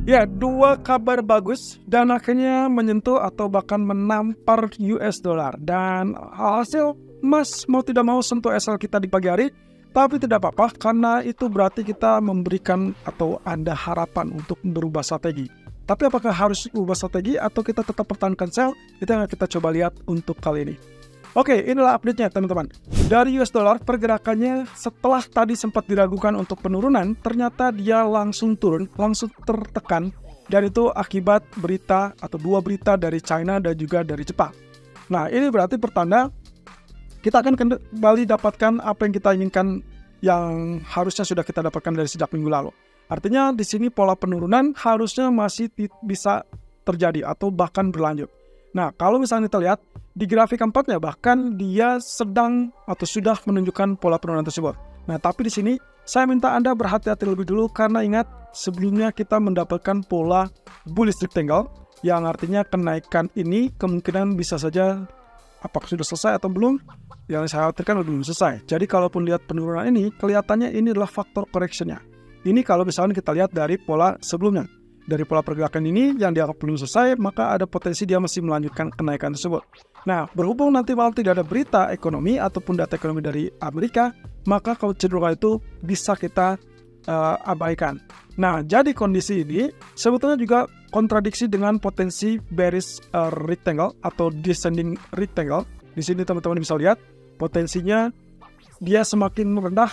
Ya, dua kabar bagus dan akhirnya menyentuh atau bahkan menampar US dollar. Dan hasil emas mau tidak mau sentuh SL kita di pagi hari, tapi tidak apa-apa karena itu berarti kita memberikan atau ada harapan untuk berubah strategi. Tapi apakah harus berubah strategi atau kita tetap pertahankan sell? Itu yang kita coba lihat untuk kali ini. Oke, inilah update-nya teman-teman. Dari US dollar, pergerakannya setelah tadi sempat diragukan untuk penurunan, ternyata dia langsung turun, langsung tertekan. Dan itu akibat berita atau dua berita dari China dan juga dari Jepang. Nah, ini berarti pertanda kita akan kembali dapatkan apa yang kita inginkan yang harusnya sudah kita dapatkan dari sejak minggu lalu. Artinya di sini pola penurunan harusnya masih bisa terjadi atau bahkan berlanjut. Nah, kalau misalnya kita lihat di grafik keempatnya, bahkan dia sedang atau sudah menunjukkan pola penurunan tersebut. Nah, tapi di sini saya minta Anda berhati-hati lebih dulu karena ingat sebelumnya kita mendapatkan pola bullish rectangle yang artinya kenaikan ini kemungkinan bisa saja apakah sudah selesai atau belum. Yang saya khawatirkan belum selesai. Jadi kalaupun lihat penurunan ini, kelihatannya ini adalah faktor correction-nya. Ini kalau misalnya kita lihat dari pola sebelumnya. Dari pola pergerakan ini yang dianggap belum selesai, maka ada potensi dia masih melanjutkan kenaikan tersebut. Nah, berhubung nanti malam tidak ada berita ekonomi ataupun data ekonomi dari Amerika, maka kecenderungan itu bisa kita abaikan. Nah, jadi kondisi ini sebetulnya juga kontradiksi dengan potensi bearish rectangle atau descending rectangle. Di sini teman-teman bisa lihat potensinya dia semakin rendah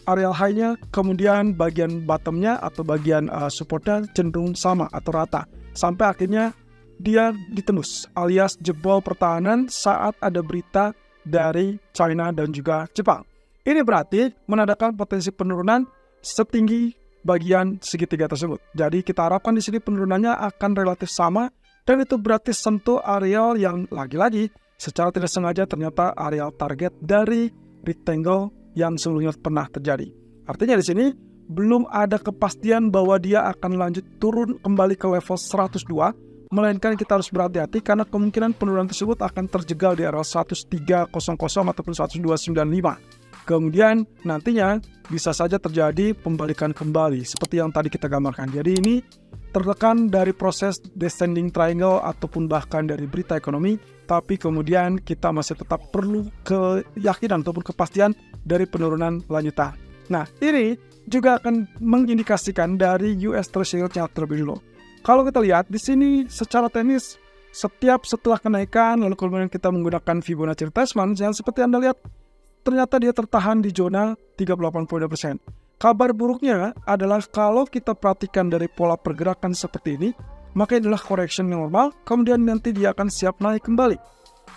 area high-nya, kemudian bagian bottom-nya atau bagian support-nya cenderung sama atau rata. Sampai akhirnya dia ditembus alias jebol pertahanan saat ada berita dari China dan juga Jepang. Ini berarti menandakan potensi penurunan setinggi bagian segitiga tersebut. Jadi kita harapkan di sini penurunannya akan relatif sama dan itu berarti sentuh areal yang lagi-lagi secara tidak sengaja ternyata areal target dari rectangle yang sebelumnya pernah terjadi. Artinya di sini belum ada kepastian bahwa dia akan lanjut turun kembali ke level 102, melainkan kita harus berhati-hati karena kemungkinan penurunan tersebut akan terjegal di area 103.00 ataupun 102.95. Kemudian nantinya bisa saja terjadi pembalikan kembali seperti yang tadi kita gambarkan. Jadi ini tertekan dari proses descending triangle ataupun bahkan dari berita ekonomi, tapi kemudian kita masih tetap perlu keyakinan ataupun kepastian dari penurunan lanjutan. Nah, ini juga akan mengindikasikan dari US Treasury chart terlebih dulu. Kalau kita lihat di sini secara teknis, setiap setelah kenaikan lalu kemudian kita menggunakan Fibonacci retracement yang seperti Anda lihat, ternyata dia tertahan di zona 38.2%. Kabar buruknya adalah kalau kita perhatikan dari pola pergerakan seperti ini, maka adalah correction normal, kemudian nanti dia akan siap naik kembali.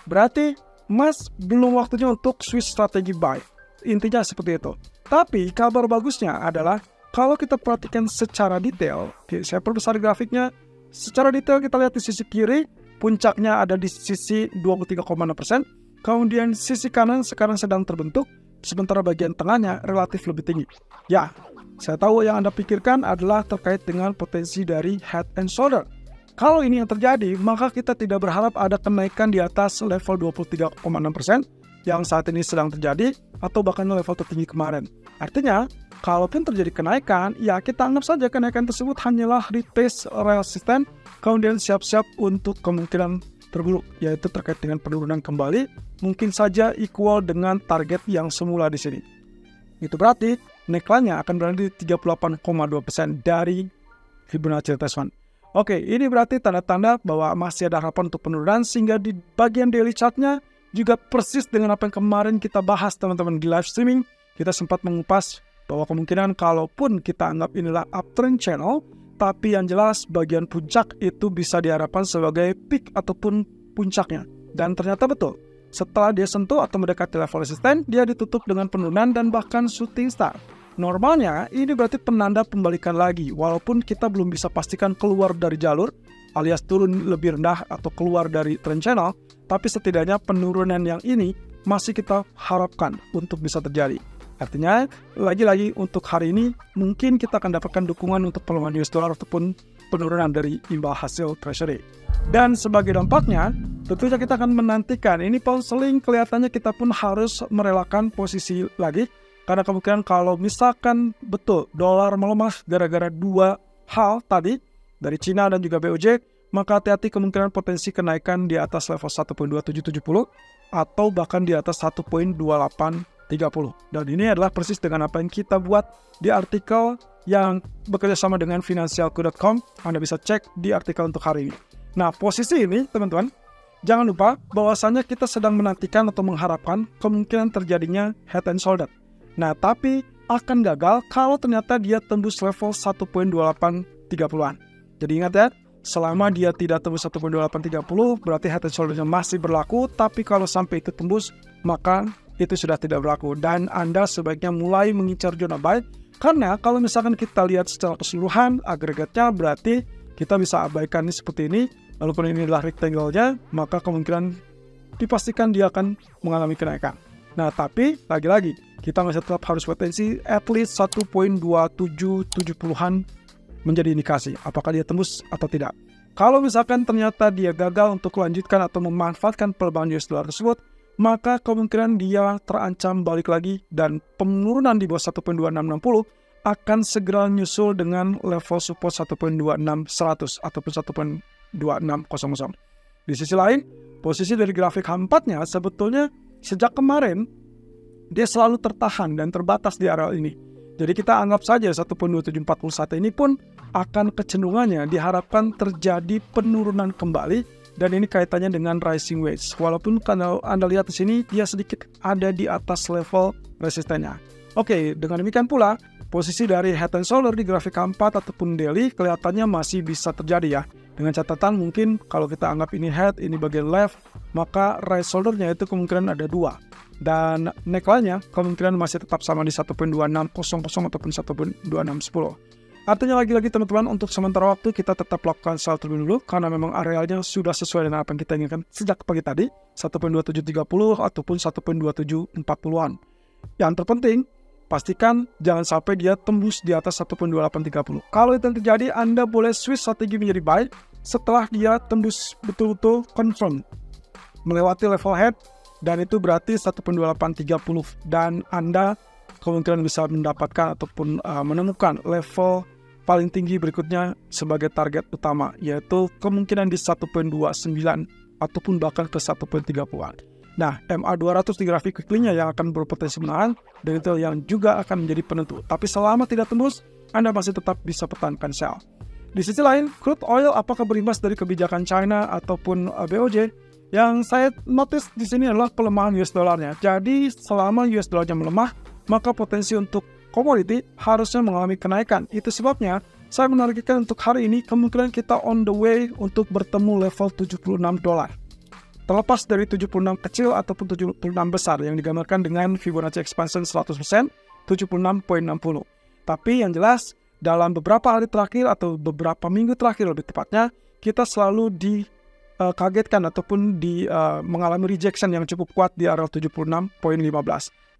Berarti emas belum waktunya untuk switch strategi buy. Intinya seperti itu. Tapi kabar bagusnya adalah kalau kita perhatikan secara detail, saya perbesar grafiknya, secara detail kita lihat di sisi kiri, puncaknya ada di sisi 23,6%, kemudian sisi kanan sekarang sedang terbentuk, sementara bagian tengahnya relatif lebih tinggi. Ya, saya tahu yang Anda pikirkan adalah terkait dengan potensi dari head and shoulder. Kalau ini yang terjadi, maka kita tidak berharap ada kenaikan di atas level 23,6% yang saat ini sedang terjadi, atau bahkan level tertinggi kemarin. Artinya, kalaupun terjadi kenaikan, ya kita anggap saja kenaikan tersebut hanyalah retest resisten, kemudian siap-siap untuk kemungkinan terburuk, yaitu terkait dengan penurunan kembali, mungkin saja equal dengan target yang semula di sini. Itu berarti neckline-nya akan berada di 38,2% dari Fibonacci retracement. Oke, ini berarti tanda-tanda bahwa masih ada harapan untuk penurunan, sehingga di bagian daily chart-nya juga persis dengan apa yang kemarin kita bahas teman-teman di live streaming. Kita sempat mengupas bahwa kemungkinan kalaupun kita anggap inilah uptrend channel, tapi yang jelas bagian puncak itu bisa diharapkan sebagai peak ataupun puncaknya. Dan ternyata betul, setelah dia sentuh atau mendekati level resisten, dia ditutup dengan penurunan dan bahkan shooting star. Normalnya ini berarti penanda pembalikan lagi, walaupun kita belum bisa pastikan keluar dari jalur, alias turun lebih rendah atau keluar dari trend channel, tapi setidaknya penurunan yang ini masih kita harapkan untuk bisa terjadi. Artinya, lagi-lagi untuk hari ini, mungkin kita akan dapatkan dukungan untuk pelemahan US dollar ataupun penurunan dari imbal hasil treasury. Dan sebagai dampaknya, tentunya kita akan menantikan, ini pound sterling kelihatannya kita pun harus merelakan posisi lagi, karena kemungkinan kalau misalkan betul dolar melemah gara-gara dua hal tadi, dari Cina dan juga BOJ, maka hati-hati kemungkinan potensi kenaikan di atas level 1.2770 atau bahkan di atas 1.2830. Dan ini adalah persis dengan apa yang kita buat di artikel yang bekerja sama dengan Finansialku.com. Anda bisa cek di artikel untuk hari ini. Nah, posisi ini, teman-teman, jangan lupa bahwasannya kita sedang menantikan atau mengharapkan kemungkinan terjadinya head and shoulder. Nah, tapi akan gagal kalau ternyata dia tembus level 1.2830-an. Jadi ingat ya, selama dia tidak tembus 1.2830 berarti head and shoulder-nya masih berlaku, tapi kalau sampai itu tembus maka itu sudah tidak berlaku dan Anda sebaiknya mulai mengincar zona buy, karena kalau misalkan kita lihat secara keseluruhan agregatnya berarti kita bisa abaikan ini seperti ini, walaupun ini adalah rectangle-nya, maka kemungkinan dipastikan dia akan mengalami kenaikan. Nah, tapi lagi-lagi kita masih tetap harus potensi at least 1.2770-an menjadi indikasi apakah dia tembus atau tidak. Kalau misalkan ternyata dia gagal untuk melanjutkan atau memanfaatkan pelemahan US dollar tersebut, maka kemungkinan dia terancam balik lagi dan penurunan di bawah 1.2660 akan segera nyusul dengan level support 1.2600 ataupun 1.2600. Di sisi lain, posisi dari grafik H4-nya sebetulnya sejak kemarin dia selalu tertahan dan terbatas di area ini. Jadi kita anggap saja 1.2741 ini pun akan kecenderungannya diharapkan terjadi penurunan kembali, dan ini kaitannya dengan rising wedge. Walaupun kalau Anda lihat di sini dia sedikit ada di atas level resistennya. Oke, dengan demikian pula posisi dari head and shoulder di grafik H4 ataupun daily kelihatannya masih bisa terjadi ya. Dengan catatan mungkin kalau kita anggap ini head, ini bagian left, maka right shoulder-nya itu kemungkinan ada 2. Dan neckline-nya kemungkinan masih tetap sama di 1.2600 ataupun 1.2610. Artinya lagi-lagi teman-teman, untuk sementara waktu kita tetap lakukan sell terlebih dulu karena memang arealnya sudah sesuai dengan apa yang kita inginkan sejak pagi tadi, 1.2730 ataupun 1.2740-an. Yang terpenting, pastikan jangan sampai dia tembus di atas 1.2830. Kalau itu yang terjadi, Anda boleh switch strategi menjadi buy setelah dia tembus betul-betul confirm melewati level head, dan itu berarti 1.2830, dan Anda kemungkinan bisa mendapatkan ataupun menemukan level paling tinggi berikutnya sebagai target utama, yaitu kemungkinan di 1.29 ataupun bahkan ke 1.30-an. Nah, MA200 di grafik weekly-nya yang akan berpotensi menahan, dan itu yang juga akan menjadi penentu. Tapi selama tidak tembus, Anda masih tetap bisa pertahankan sell. Di sisi lain, crude oil apakah berimbas dari kebijakan China ataupun BOJ? Yang saya notice di sini adalah pelemahan US dollarnya. Jadi selama US dollarnya melemah, maka potensi untuk komoditi harusnya mengalami kenaikan. Itu sebabnya saya menargetkan untuk hari ini kemungkinan kita on the way untuk bertemu level $76. Terlepas dari 76 kecil ataupun 76 besar yang digambarkan dengan Fibonacci expansion 100%, 76.60. Tapi yang jelas, dalam beberapa hari terakhir atau beberapa minggu terakhir lebih tepatnya, kita selalu dikagetkan ataupun mengalami rejection yang cukup kuat di area 76.15.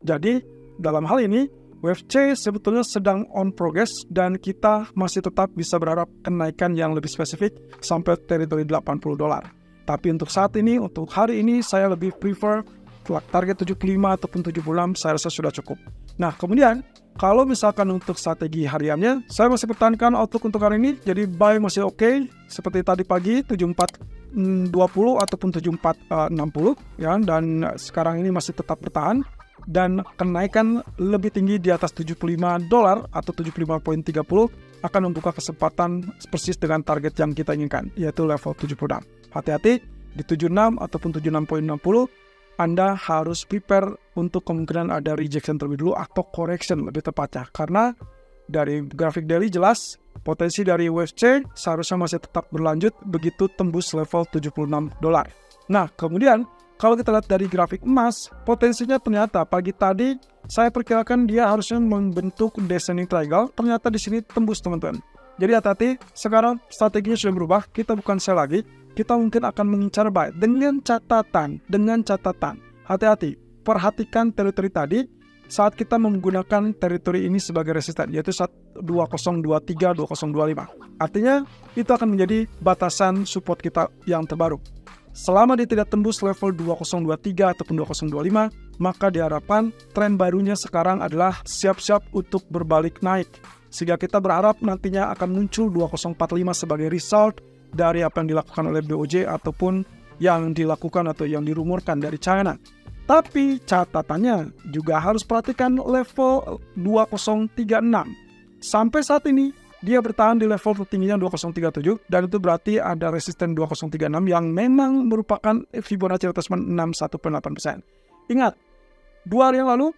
Jadi, dalam hal ini, WFC sebetulnya sedang on progress dan kita masih tetap bisa berharap kenaikan yang lebih spesifik sampai teritori $80. Tapi untuk saat ini, untuk hari ini, saya lebih prefer target 75 ataupun 76, saya rasa sudah cukup. Nah, kemudian, kalau misalkan untuk strategi hariannya, saya masih pertahankan outlook untuk hari ini, jadi buy masih oke, seperti tadi pagi, 74.20 ataupun 74.60, ya, dan sekarang ini masih tetap bertahan, dan kenaikan lebih tinggi di atas $75 atau 75.30 akan membuka kesempatan persis dengan target yang kita inginkan, yaitu level 76. Hati-hati, di 76 ataupun 76.60, Anda harus prepare untuk kemungkinan ada rejection terlebih dulu atau correction lebih tepatnya. Karena dari grafik daily jelas, potensi dari WFC seharusnya masih tetap berlanjut begitu tembus level $76. Nah, kemudian kalau kita lihat dari grafik emas, potensinya ternyata pagi tadi saya perkirakan dia harusnya membentuk descending triangle, ternyata di sini tembus teman-teman. Jadi hati-hati, sekarang strateginya sudah berubah, kita bukan sell lagi, kita mungkin akan mengincar buy dengan catatan, hati-hati, perhatikan teritori tadi saat kita menggunakan teritori ini sebagai resisten, yaitu 2023, 2025. Artinya, itu akan menjadi batasan support kita yang terbaru. Selama dia tidak tembus level 2023 ataupun 2025, maka diharapkan tren barunya sekarang adalah siap-siap untuk berbalik naik. sehingga kita berharap nantinya akan muncul 2045 sebagai result dari apa yang dilakukan oleh BOJ ataupun yang dilakukan atau yang dirumorkan dari China. Tapi catatannya juga harus perhatikan level 2036. Sampai saat ini dia bertahan di level tertingginya 2037 dan itu berarti ada resisten 2036 yang memang merupakan Fibonacci retracement 61,8%. Ingat, 2 hari yang lalu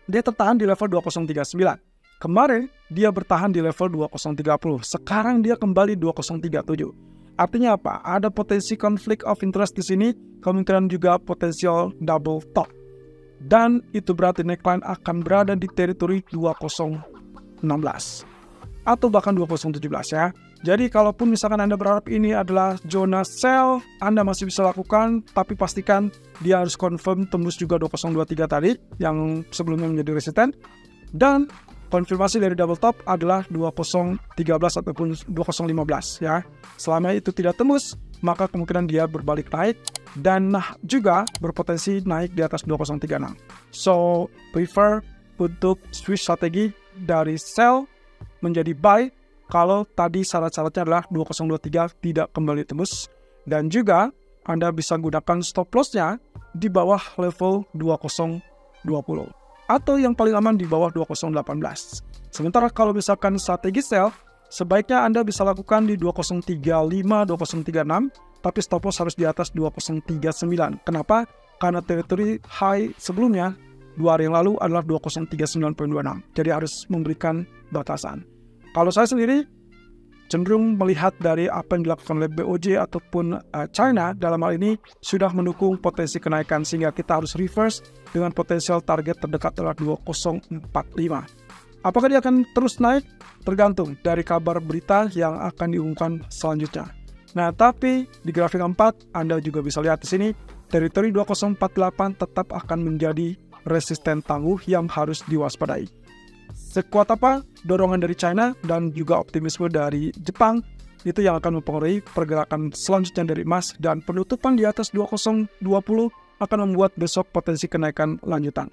dia tertahan di level 2039. Kemarin dia bertahan di level 2030. Sekarang dia kembali 2037. Artinya apa? Ada potensi konflik of interest di sini, kemungkinan juga potensial double top. Dan itu berarti neckline akan berada di teritori 2016 atau bahkan 2017 ya. Jadi kalaupun misalkan Anda berharap ini adalah zona sell, Anda masih bisa lakukan, tapi pastikan dia harus confirm tembus juga 2023 tadi yang sebelumnya menjadi resisten. Dan konfirmasi dari double top adalah 2013 ataupun 2015 ya. Selama itu tidak tembus, maka kemungkinan dia berbalik naik dan juga berpotensi naik di atas 2036. So, prefer untuk switch strategi dari sell menjadi buy kalau tadi syarat-syaratnya adalah 2023 tidak kembali tembus, dan juga Anda bisa gunakan stop loss-nya di bawah level 2020 atau yang paling aman di bawah 2018. Sementara kalau misalkan strategi sell, sebaiknya Anda bisa lakukan di 2035, 2036, tapi stop loss harus di atas 2039. Kenapa? Karena teritori high sebelumnya 2 hari yang lalu adalah 2039.26. Jadi harus memberikan batasan. Kalau saya sendiri cenderung melihat dari apa yang dilakukan oleh BOJ ataupun China dalam hal ini sudah mendukung potensi kenaikan, sehingga kita harus reverse dengan potensial target terdekat adalah 2045. Apakah dia akan terus naik? Tergantung dari kabar berita yang akan diumumkan selanjutnya. Nah, tapi di grafik 4 Anda juga bisa lihat di sini teritori 2048 tetap akan menjadi resisten tangguh yang harus diwaspadai. Sekuat apa dorongan dari China dan juga optimisme dari Jepang itu yang akan mempengaruhi pergerakan selanjutnya dari emas, dan penutupan di atas 2020 akan membuat besok potensi kenaikan lanjutan.